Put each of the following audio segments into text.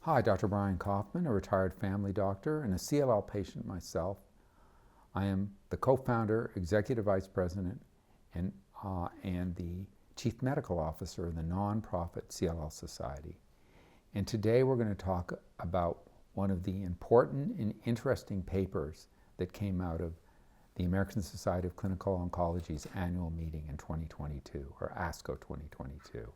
Hi, Dr. Brian Kaufman, a retired family doctor and a CLL patient myself. I am the co-founder, executive vice president, and the chief medical officer of the nonprofit CLL Society. And today we're going to talk about one of the important and interesting papers that came out of the American Society of Clinical Oncology's annual meeting in 2022, or ASCO 2022.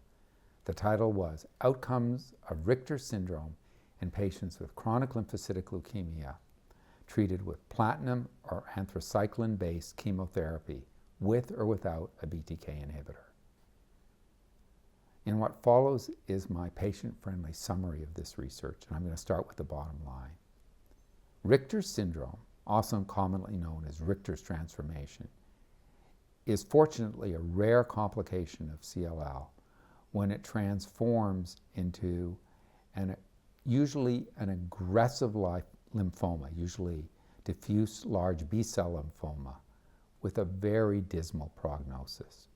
The title was Outcomes of Richter Syndrome in Patients with Chronic Lymphocytic Leukemia Treated with Platinum or Anthracycline-Based Chemotherapy with or without a BTK inhibitor. And what follows is my patient-friendly summary of this research, and I'm going to start with the bottom line. Richter syndrome, also commonly known as Richter's transformation, is fortunately a rare complication of CLL when it transforms into usually an aggressive lymphoma, usually diffuse large B-cell lymphoma, with a very dismal prognosis.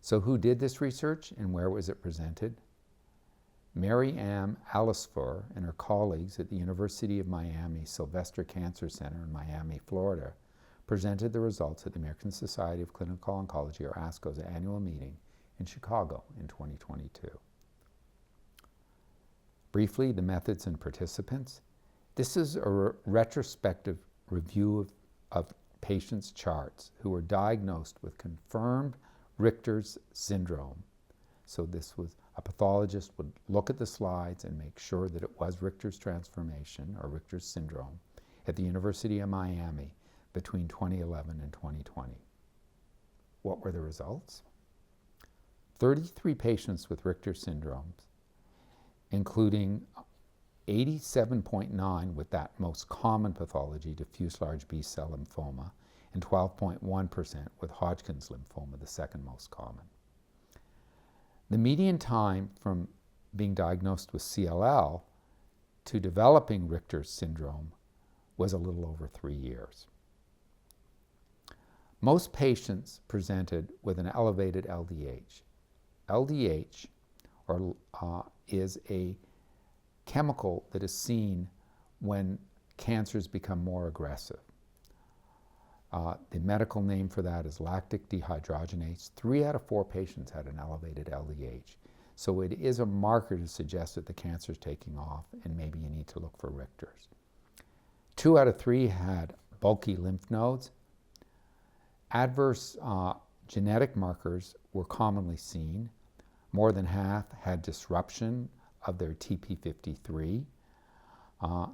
So who did this research and where was it presented? Mary Ann Allisfur and her colleagues at the University of Miami Sylvester Cancer Center in Miami, Florida, presented the results at the American Society of Clinical Oncology, or ASCO's annual meeting in Chicago in 2022. Briefly, the methods and participants. This is a retrospective review of patients' charts who were diagnosed with confirmed Richter's syndrome. So this was a pathologist would look at the slides and make sure that it was Richter's transformation or Richter's syndrome at the University of Miami between 2011 and 2020. What were the results? 33 patients with Richter syndromes, including 87.9 with that most common pathology, diffuse large B-cell lymphoma, and 12.1% with Hodgkin's lymphoma, the second most common. The median time from being diagnosed with CLL to developing Richter's syndrome was a little over 3 years. Most patients presented with an elevated LDH. LDH is a chemical that is seen when cancers become more aggressive. The medical name for that is lactic dehydrogenase. 3 out of 4 patients had an elevated LDH. So it is a marker to suggest that the cancer is taking off and maybe you need to look for Richter's. 2 out of 3 had bulky lymph nodes. Adverse genetic markers were commonly seen. More than half had disruption of their TP53.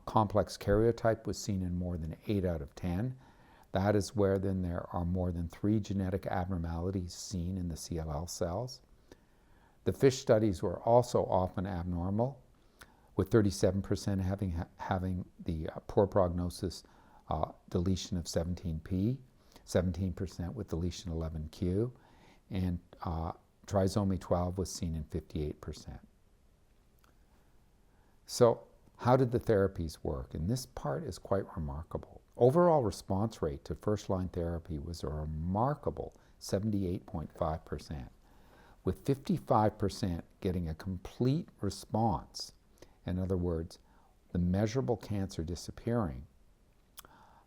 Complex karyotype was seen in more than 8 out of 10. That is where then there are more than 3 genetic abnormalities seen in the CLL cells. The FISH studies were also often abnormal, with 37% having the poor prognosis deletion of 17p, 17% with deletion 11q, and trisomy 12 was seen in 58%. So how did the therapies work? And this part is quite remarkable. Overall response rate to first-line therapy was a remarkable 78.5%, with 55% getting a complete response. In other words, the measurable cancer disappearing.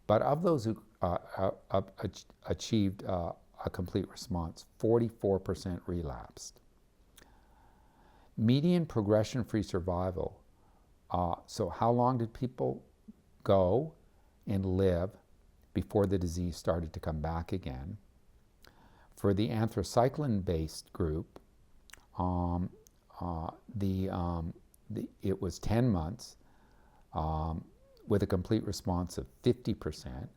But of those who achieved a complete response, 44% relapsed. Median progression-free survival, so how long did people go and live before the disease started to come back again? For the anthracycline-based group, it was 10 months with a complete response of 50%.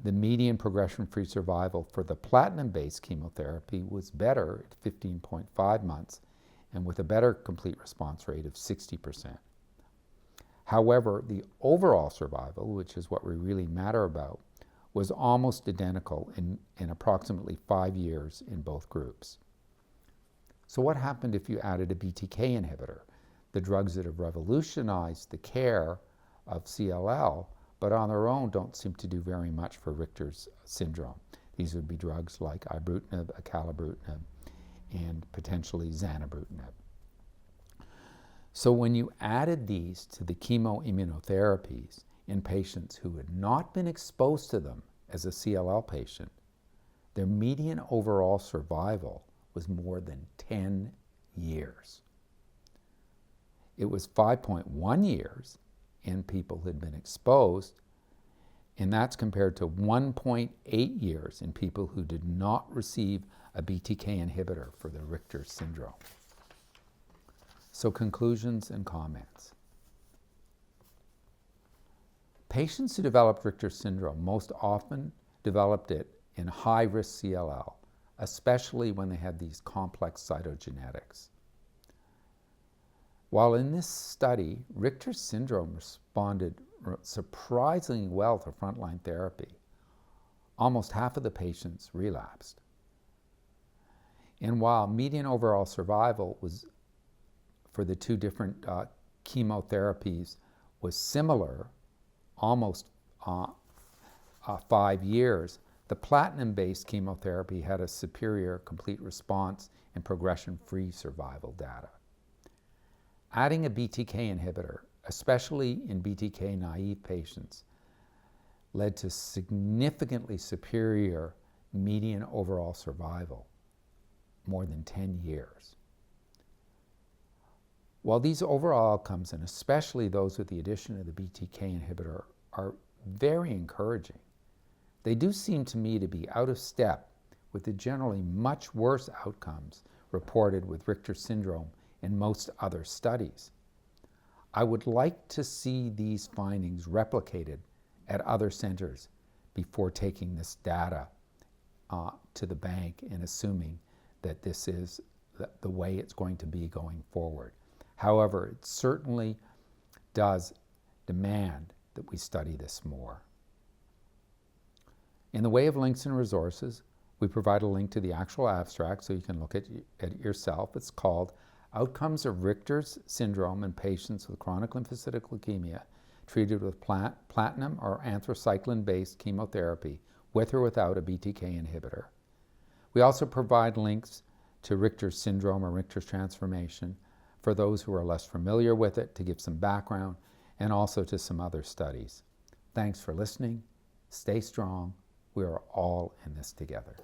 The median progression-free survival for the platinum-based chemotherapy was better at 15.5 months and with a better complete response rate of 60%. However, the overall survival, which is what we really matter about, was almost identical in approximately 5 years in both groups. So what happened if you added a BTK inhibitor? The drugs that have revolutionized the care of CLL, but on their own don't seem to do very much for Richter's syndrome. These would be drugs like ibrutinib, acalabrutinib, and potentially zanubrutinib. So when you added these to the chemoimmunotherapies in patients who had not been exposed to them as a CLL patient, their median overall survival was more than 10 years. It was 5.1 years in people who had been exposed, and that's compared to 1.8 years in people who did not receive a BTK inhibitor for the Richter syndrome. So conclusions and comments. Patients who developed Richter syndrome most often developed it in high-risk CLL, especially when they had these complex cytogenetics. While in this study, Richter syndrome responded surprisingly well to frontline therapy, almost half of the patients relapsed. And while median overall survival was, for the two different chemotherapies, was similar, almost 5 years, the platinum-based chemotherapy had a superior complete response and progression-free survival data. Adding a BTK inhibitor, especially in BTK-naive patients, led to significantly superior median overall survival, more than 10 years. While these overall outcomes, and especially those with the addition of the BTK inhibitor, are very encouraging, they do seem to me to be out of step with the generally much worse outcomes reported with Richter syndrome in most other studies. I would like to see these findings replicated at other centers before taking this data to the bank and assuming that this is the way it's going to be going forward. However, it certainly does demand that we study this more. In the way of links and resources, we provide a link to the actual abstract so you can look at it yourself. It's called Outcomes of Richter's Syndrome in Patients with Chronic Lymphocytic Leukemia Treated with Platinum or Anthracycline-Based Chemotherapy with or without a BTK inhibitor. We also provide links to Richter's Syndrome or Richter's Transformation for those who are less familiar with it, to give some background, and also to some other studies. Thanks for listening. Stay strong. We are all in this together.